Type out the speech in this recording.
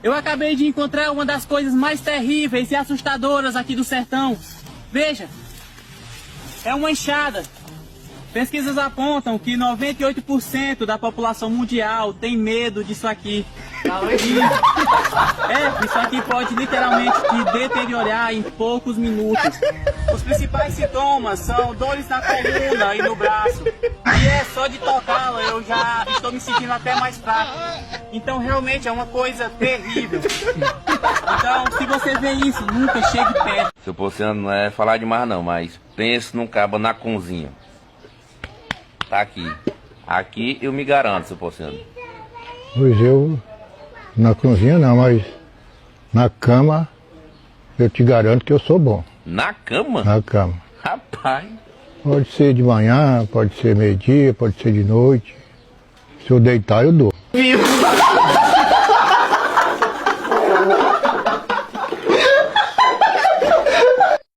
Eu acabei de encontrar uma das coisas mais terríveis e assustadoras aqui do sertão. Veja, é uma enxada. Pesquisas apontam que 98% da população mundial tem medo disso aqui. Isso aqui pode literalmente te deteriorar em poucos minutos. Os principais sintomas são dores na coluna e no braço. E é só de tocá-la eu já estou me sentindo até mais fraco. Então realmente é uma coisa terrível. Então se você vê isso, nunca chegue perto. Seu Ponciano, não é falar demais não, mas pense num cabo na cozinha. Tá aqui. Aqui eu me garanto, seu Ponciano. Pois eu, na cozinha não, mas na cama eu te garanto que eu sou bom. Na cama? Na cama. Rapaz. Pode ser de manhã, pode ser meio-dia, pode ser de noite. Se eu deitar, eu dou.